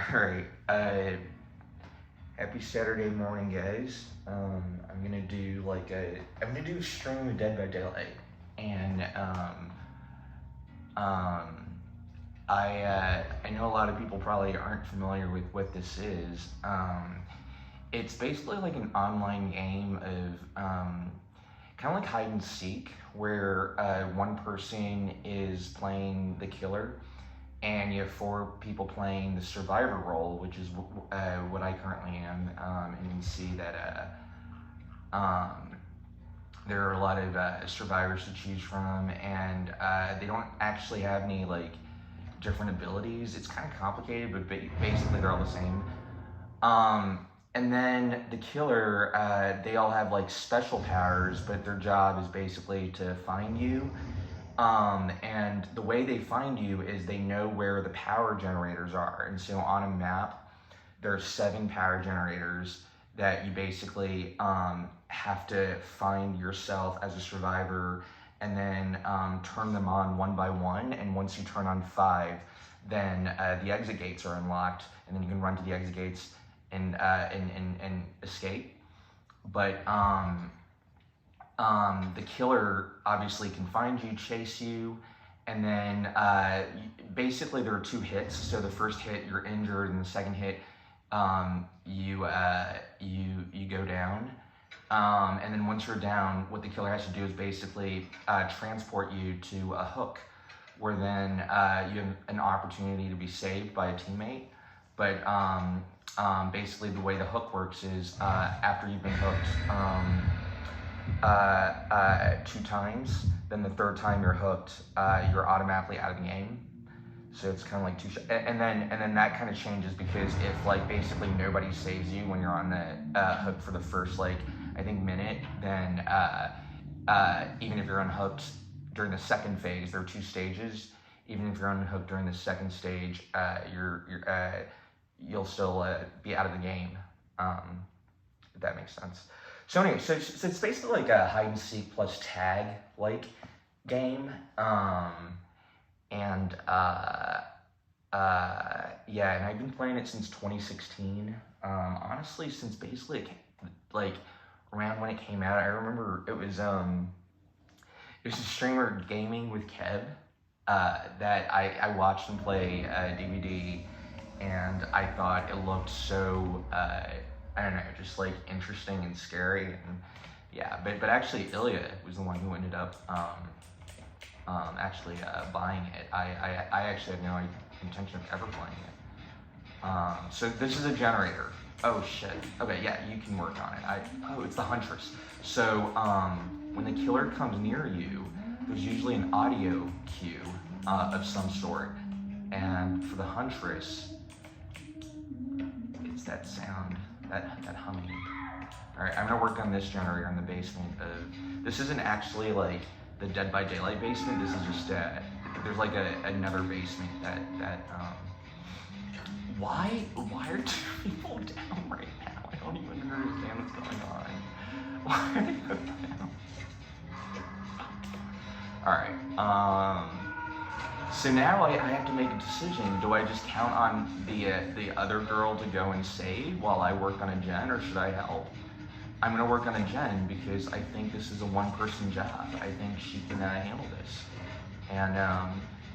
Alright, happy Saturday morning, guys. I'm gonna do a stream of Dead by Daylight, and um, I know a lot of people probably aren't familiar with what this is. It's basically like an online game of kind of like hide and seek, where one person is playing the killer, and you have four people playing the survivor role, which is what I currently am. And you can see that there are a lot of survivors to choose from, and they don't actually have any like different abilities. It's kind of complicated, but basically they're all the same. And then the killer, they all have like special powers, but their job is basically to find you. And the way they find you is they know where the power generators are. And so on a map, there are 7 power generators that you basically have to find yourself as a survivor, and then turn them on one by one. And once you turn on 5, then the exit gates are unlocked, and then you can run to the exit gates and escape. But the killer obviously can find you, chase you, and then basically there are 2 hits. So the first hit, you're injured, and the second hit, you go down. And then once you're down, what the killer has to do is basically transport you to a hook, where then you have an opportunity to be saved by a teammate. But basically the way the hook works is after you've been hooked 2 times, then the 3rd time you're hooked, you're automatically out of the game. So it's kind of like 2 shots, and then that kind of changes, because if like basically nobody saves you when you're on the hook for the first like I think minute, then even if you're unhooked during the second phase, there are 2 stages. Even if you're unhooked during the second stage, you'll still be out of the game. If that makes sense. So anyway, so it's basically like a hide and seek plus tag like game, and yeah, and I've been playing it since 2016. Honestly, since basically like around when it came out. I remember it was a streamer gaming with Kev that I watched him play DVD, and I thought it looked so I don't know, just like interesting and scary. And yeah, but actually Ilya was the one who ended up actually buying it. I actually had no intention of ever playing it. So this is a generator. Oh shit. Okay, yeah, you can work on it. Oh, it's the Huntress. So when the killer comes near you, there's usually an audio cue of some sort. And for the Huntress, it's that sound, that humming. All right, I'm gonna work on this generator in the basement of, this isn't actually like the Dead by Daylight basement. This is just there's like another basement that why are 2 people down right now? I don't even understand what's going on. Why are they both down? All right. So now I have to make a decision. Do I just count on the other girl to go and save while I work on a gen, or should I help? I'm gonna work on a gen because I think this is a 1-person job. I think she can handle this. And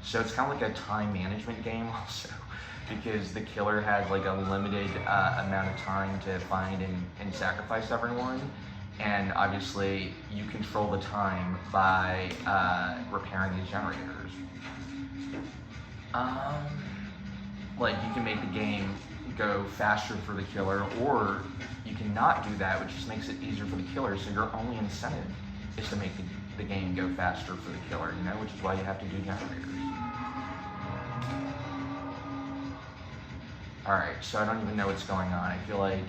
so it's kind of like a time management game also, because the killer has like a limited amount of time to find and sacrifice everyone. And obviously you control the time by repairing these generators. Like you can make the game go faster for the killer, or you can not do that, which just makes it easier for the killer. So your only incentive is to make the game go faster for the killer, you know, which is why you have to do generators. All right, so I don't even know what's going on. I feel like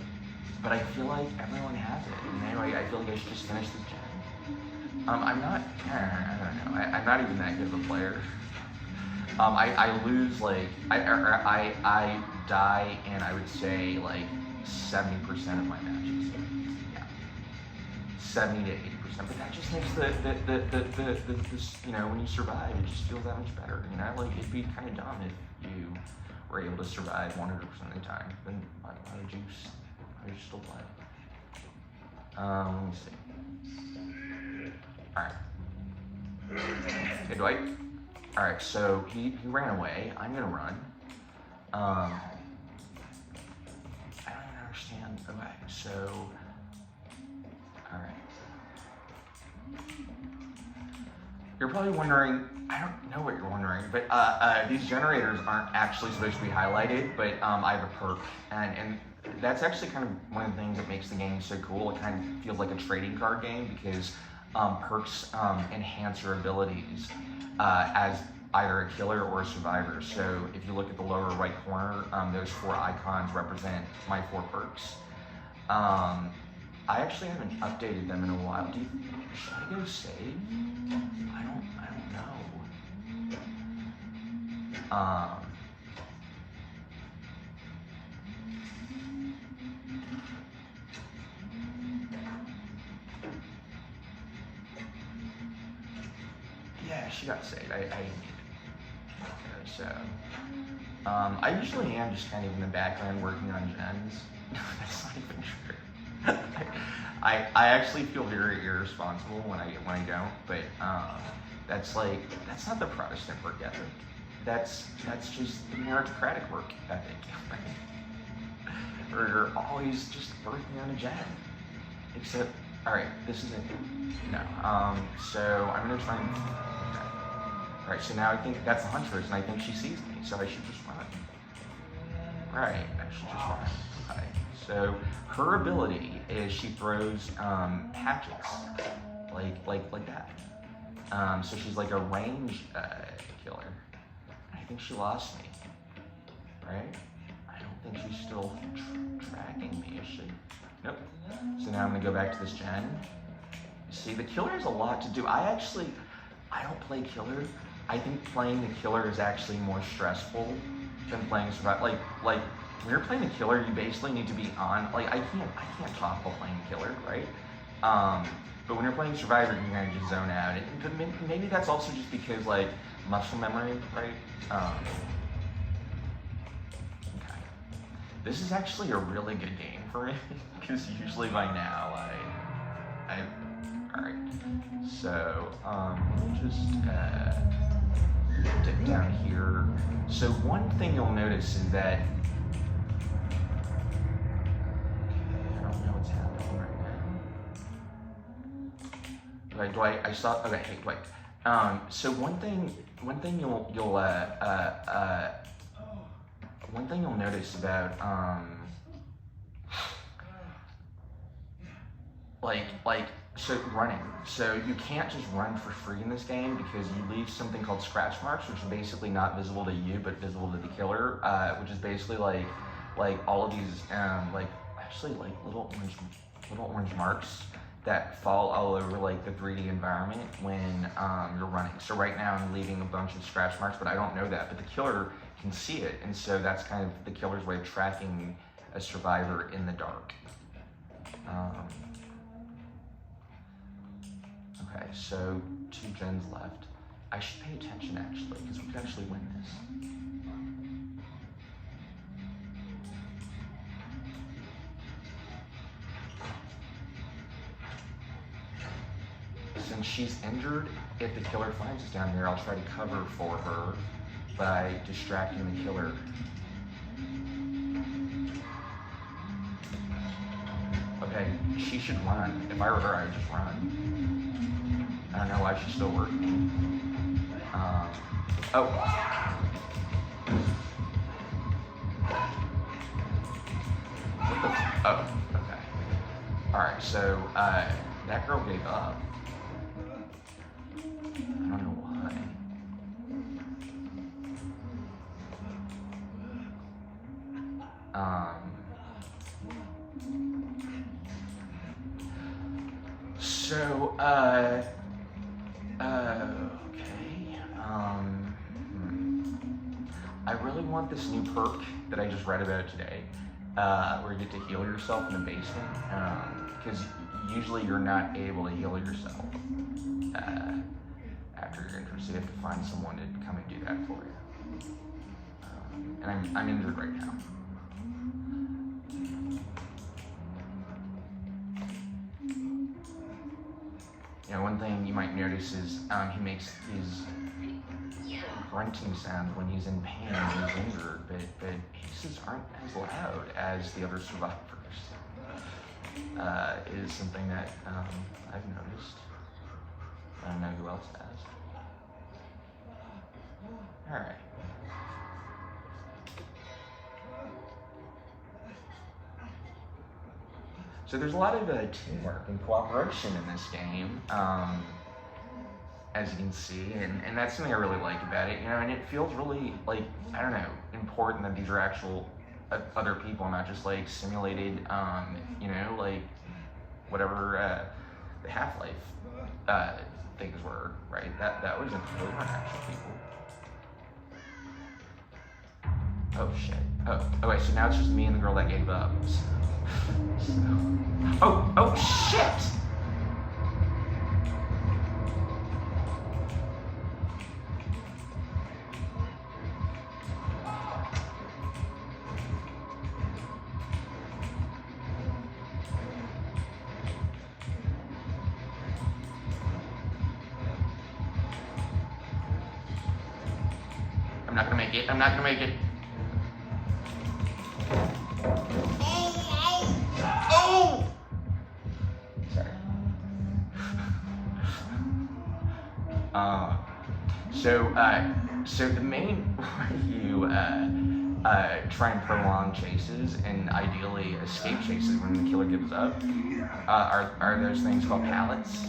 everyone has it. And anyway, I feel like I should just finish the gen. I'm not, I don't know. I'm not even that good of a player. I lose like, I die in, I would say, like 70% of my matches. Yeah, 70 to 80%. But that just makes the you know, when you survive, it just feels that much better. You know, like it'd be kind of dumb if you were able to survive 100% of the time. Then why would you still play? Let me see. Alright. Hey, Dwight. Alright, so he ran away. I'm gonna run. I don't even understand. Okay, so. Alright. You're probably wondering, I don't know what you're wondering, but these generators aren't actually supposed to be highlighted, but I have a perk, and that's actually kind of one of the things that makes the game so cool. It kind of feels like a trading card game because perks enhance your abilities as either a killer or a survivor. So if you look at the lower right corner, those 4 icons represent my 4 perks. I actually haven't updated them in a while. Should I go save? I don't know. Yeah, she got saved. I didn't need it. Okay, so I usually am just kind of in the background working on gens. That's not even true. I actually feel very irresponsible when I don't, but that's not the Protestant work ethic. That's just the meritocratic work ethic. Where you're always just working on a gen. Except, all right, this isn't. No. So I'm gonna try and. Okay. All right. So now I think that's the huntress, and I think she sees me, so I should just run. Right. I should just run. Okay. So her ability is she throws hatchets, like that. So she's like a range killer. I think she lost me, right? I don't think she's still tracking me, is she? Nope. So now I'm gonna go back to this gen. See, the killer has a lot to do. I don't play killer. I think playing the killer is actually more stressful than playing survival. Like when you're playing the killer, you basically need to be on. Like I can't talk while playing killer, right? But when you're playing survivor, you kind of just zone out. And maybe that's also just because like muscle memory, right? Okay. This is actually a really good game for me because usually by now all right. So let me just dip down here. So one thing you'll notice is that I don't know what's happening right now. Right, Dwight, I saw. Okay, hey, Dwight. So one thing you'll notice about so running. So you can't just run for free in this game because you leave something called scratch marks, which are basically not visible to you but visible to the killer, which is basically like all of these like little orange marks that fall all over like the 3D environment when you're running. So right now I'm leaving a bunch of scratch marks, but I don't know that. But the killer can see it, and so that's kind of the killer's way of tracking a survivor in the dark. Okay, so 2 gens left. I should pay attention actually, because we could actually win this. Since she's injured, if the killer finds us down here, I'll try to cover for her by distracting the killer. Okay, she should run. If I were her, I would just run. I don't know why she's still working. Oh. What the? Oh, okay. All right, so that girl gave up. I don't know why. Okay. I really want this new perk that I just read about today, where you get to heal yourself in the basement, because usually you're not able to heal yourself after you're injured, so you have to find someone to come and do that for you. and I'm injured right now. You know, one thing you might notice is he makes these grunting sounds when he's in pain and he's injured, but hisses aren't as loud as the other survivors. Is something that I've noticed. I don't know who else has. All right. So there's a lot of teamwork and cooperation in this game, as you can see, and that's something I really like about it. You know, and it feels really like, I don't know, important that these are actual other people, not just like simulated, you know, like whatever the Half-Life things were, right? That wasn't, those weren't actual people. Oh shit. Oh wait, so now it's just me and the girl that gave up. So, oh shit! I'm not gonna make it. I'm not gonna make it. Oh! Sorry. So the main way you try and prolong chases and ideally escape chases when the killer gives up are those things called pallets,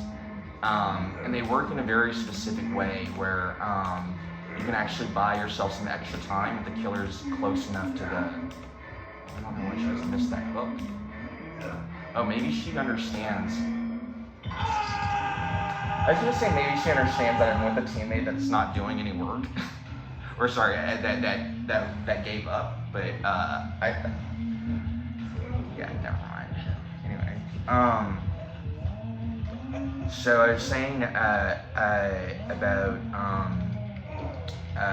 and they work in a very specific way where you can actually buy yourself some extra time if the killer's close enough to the. I don't know why she doesn't miss that hook. Oh, maybe she understands. I was gonna say maybe she understands that I'm with a teammate that's not doing any work, or sorry, that gave up. But yeah, never mind. Anyway, so I was saying about what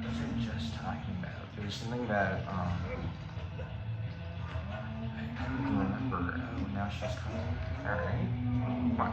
was I just talking about? There was something about I don't even remember. Oh, now she's coming. All right, come on.